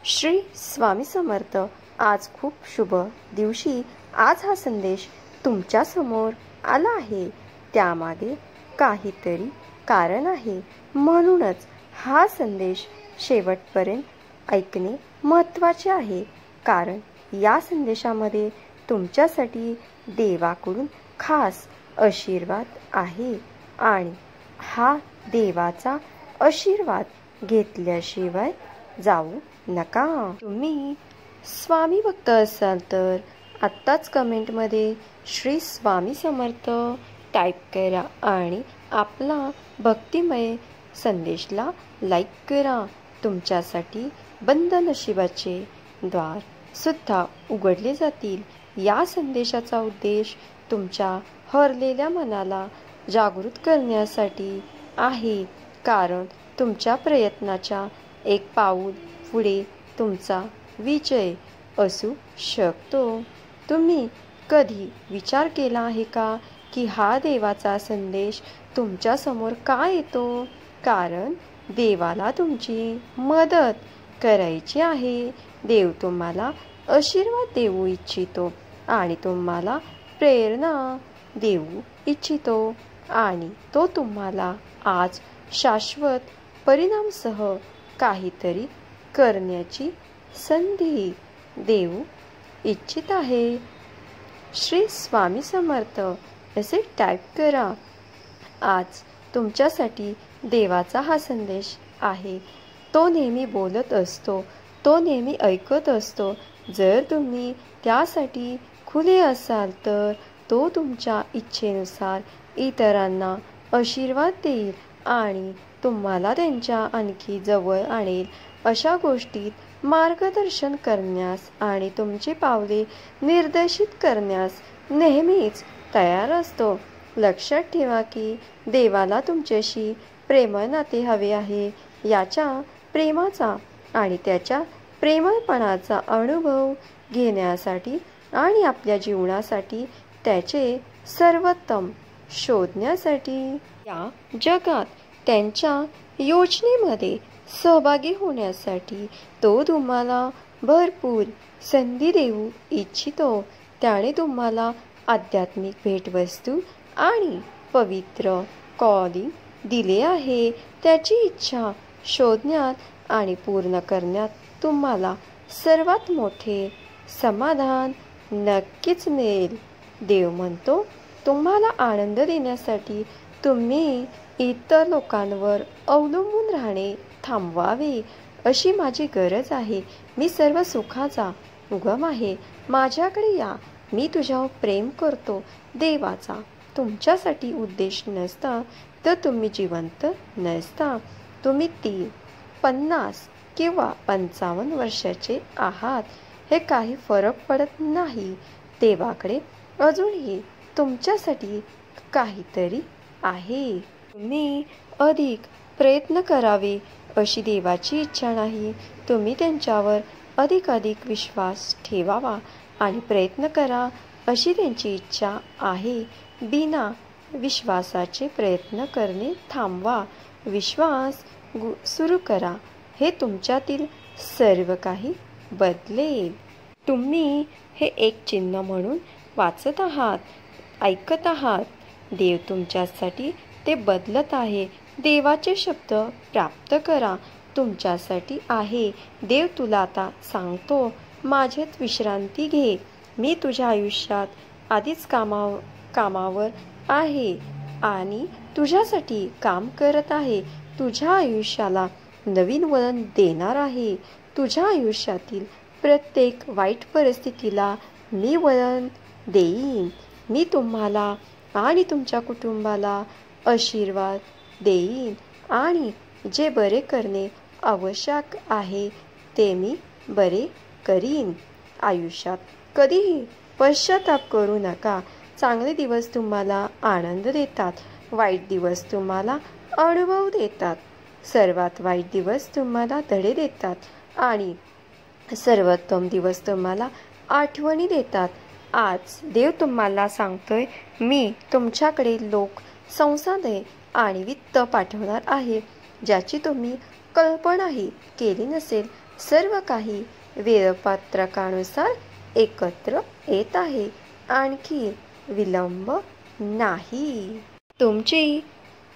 श्री स्वामी समर्थ। आज खूप शुभ दिवशी आज हा संदेश तुमच्या समोर आला आहे। त्यामागे काहीतरी कारण आहे, म्हणूनच हा संदेश शेवटपर्यंत ऐकणे महत्त्वाचे आहे। कारण या संदेशामध्ये तुमच्यासाठी देवाकडून खास आशीर्वाद आहे आणि हा देवाचा आशीर्वाद घेतल्याशिवाय जाऊ नका। तुम्ही स्वामी भक्त असाल तर आत्ताच कमेंटमध्ये श्री स्वामी समर्थ टाईप करा आणि आपला भक्तिमय संदेशला लाईक करा। तुमच्यासाठी बंद नशिबाचे द्वार सुद्धा उघडले जातील। या संदेशाचा उद्देश तुमच्या हरलेल्या मनाला जागृत करण्यासाठी आहे, कारण तुमच्या प्रयत्नाच्या एक पाऊल पुढे तुमचा विजय असू शकतो। तुम्ही कधी विचार केला आहे का की हा देवाचा संदेश तुमच्या समोर का येतो? कारण देवाला तुमची मदत करायची आहे। देव तुम्हाला आशीर्वाद देऊ इच्छितो आणि तुम्हाला प्रेरणा देऊ इच्छितो आणि तो तुम्हाला आज शाश्वत परिणामसह काहीतरी करण्याची संधी देऊ इच्छित आहे। श्री स्वामी समर्थ असे टाईप करा। आज तुमच्यासाठी देवाचा हा संदेश आहे। तो नेहमी बोलत असतो, तो नेहमी ऐकत असतो। जर तुम्ही त्यासाठी खुले असाल तर तो तुमच्या इच्छेनुसार इतरांना आशीर्वाद देईल आणि तुम्हाला त्यांच्या आणखी जवळ आणेल। अशा गोष्टीत मार्गदर्शन करण्यास आणि तुमची पावले निर्देशित करण्यास नेहमीच तयार असतो। लक्षात ठेवा की देवाला तुमच्याशी प्रेमळ नाते हवे आहे। याच्या प्रेमाचा आणि त्याच्या प्रेमळपणाचा अनुभव घेण्यासाठी आणि आपल्या जीवनासाठी त्याचे सर्वोत्तम शोधण्यासाठी या जगात त्यांच्या योजनेमध्ये सहभागी होण्यासाठी तो तुम्हाला भरपूर संधी देऊ इच्छितो। त्याने तुम्हाला आध्यात्मिक भेटवस्तू आणि पवित्र कॉलिंग दिले आहे। त्याची इच्छा शोधण्यात आणि पूर्ण करण्यात तुम्हाला सर्वात मोठे समाधान नक्कीच मिळेल। देव म्हणतो, तुम्हाला आनंद देण्यासाठी तुम्ही इतर लोकांवर अवलंबून राहणे थांबवावे, अशी माझी गरज आहे। मी सर्व सुखाचा उगम आहे, माझ्याकडे या, मी तुझ्यावर प्रेम करतो। देवाचा तुमच्यासाठी उद्देश नसता तर तुम्ही जिवंत नसता। तुम्ही 30, 50 किंवा 55 वर्षाचे आहात, हे काही फरक पडत नाही। देवाकडे अजूनही तुमच्यासाठी काहीतरी आहे। तुम्ही अधिक प्रयत्न करावे अशी देवाची इच्छा नाही। तुम्ही त्यांच्यावर अधिकाधिक विश्वास ठेवावा आणि प्रयत्न करा अशी त्यांची इच्छा आहे। बिना विश्वासाचे प्रयत्न करणे थांबवा, विश्वास सुरू करा, हे तुमच्यातील सर्व काही बदलेल। तुम्ही हे एक चिन्ह म्हणून वाचत आहात, ऐकत आहात। देव तुमच्यासाठी ते बदलत आहे। देवाचे शब्द प्राप्त करा, तुमच्यासाठी आहे। देव तुला आता सांगतो, माझ्यात विश्रांती घे। मी तुझ्या आयुष्यात आधीच कामावर आहे आणि तुझ्यासाठी काम करत आहे। तुझ्या आयुष्याला नवीन वळण देणार आहे। तुझ्या आयुष्यातील प्रत्येक वाईट परिस्थितीला मी वळण देईन। मी तुम्हाला आणि तुमच्या कुटुंबाला आशीर्वाद देईन आणि जे बरे करणे आवश्यक आहे ते मी बरे करीन। आयुष्यात कधीही पश्चाताप करू नका। चांगले दिवस तुम्हाला आनंद देतात, वाईट दिवस तुम्हाला अनुभव देतात। सर्वात वाईट दिवस तुम्हाला धडे देतात आणि सर्वोत्तम दिवस तुम्हाला आठवणी देतात। आज देव तुम्हाला सांगतोय, मी तुमच्याकडे लोक, संसाधने आणि वित्त पाठवणार आहे, ज्याची तुम्ही कल्पनाही केली नसेल। सर्व काही वेळापत्रकानुसार एकत्र येत आहे. आणखी विलंब नाही. तुमची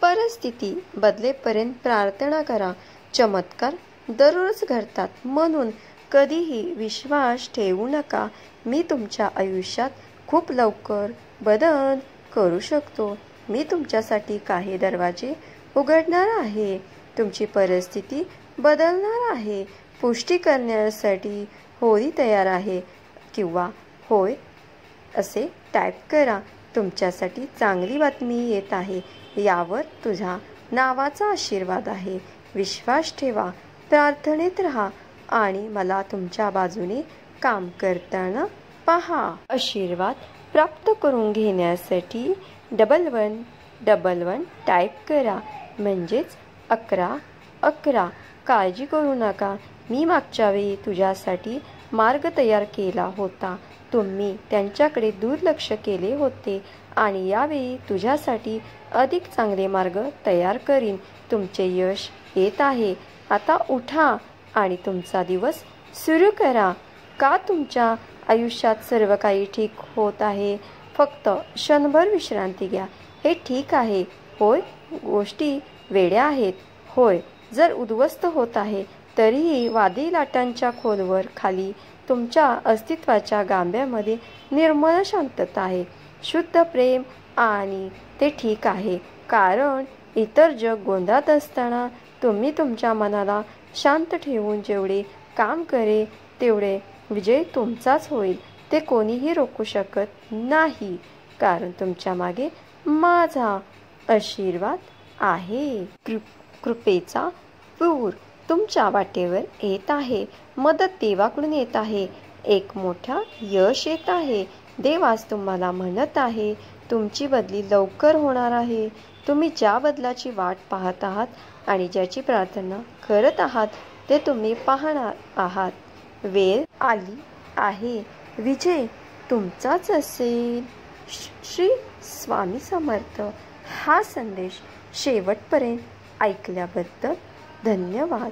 परिस्थिती बदलेपर्यंत प्रार्थना करा. चमत्कार दररोज घडतात, म्हणून कधीही विश्वास ठेवू नका. मी तुमच्या आयुष्यात खूप लवकर बदल करू शकतो. मी तुमच्यासाठी काही दरवाजे उघडणार आहे. तुमची परिस्थिती बदलणार आहे. पुष्टी करण्यासाठी होय तयार आहे किंवा होय असे टाईप करा. तुमच्यासाठी चांगली बातमी येत आहे. यावर तुझ्या नावाचा आशीर्वाद आहे. विश्वास ठेवा, प्रार्थनेत राहा आणि मला तुमच्या बाजूने काम करताना पहा. आशीर्वाद प्राप्त करून घेण्यासाठी 1111 टाईप करा, म्हणजेच 1111. काळजी करू नका. मी मागच्या वेळी तुझ्यासाठी मार्ग तयार केला होता. तुम्ही त्यांच्याकडे दुर्लक्ष केले होते आणि यावेळी तुझ्यासाठी अधिक चांगले मार्ग तयार करीन. तुमचे यश येत आहे. आता उठा आणि तुमचा दिवस सुरू करा. का तुमच्या आयुष्यात सर्व काही ठीक होत आहे? फक्त क्षणभर विश्रांती घ्या. हे ठीक आहे. होय, गोष्टी वेड्या आहेत. होय, जर उद्ध्वस्त होत आहे तरीही वादळी लाटांच्या खोलवर खाली तुमच्या अस्तित्वाच्या गांभ्यामध्ये निर्मळ शांतता आहे, शुद्ध प्रेम, आणि ते ठीक आहे. कारण इतर जग गोंधळात असताना तुम्ही तुमच्या मनाला शांत ठेवून जेवढे काम करे तेवढे विजय तुमचाच होईल. ते कोणीही रोखू शकत नाही, कारण तुमच्या मागे माझा आशीर्वाद आहे. कृपेचा पूर तुमच्या वाटेवर येत आहे. मदत देवाकडून येत आहे. एक मोठा यश येत आहे. देव आज तुम्हाला म्हणत आहे, तुमची बदली लवकर होणार आहे. तुम्ही ज्या बदलाची वाट पाहत आहात आणि ज्याची प्रार्थना करत आहात ते तुम्ही पाहणार आहात. वेळ आली आहे. विजय तुमचाच असेल. श्री स्वामी समर्थ. हा संदेश शेवटपर्यंत ऐकल्याबद्दल धन्यवाद.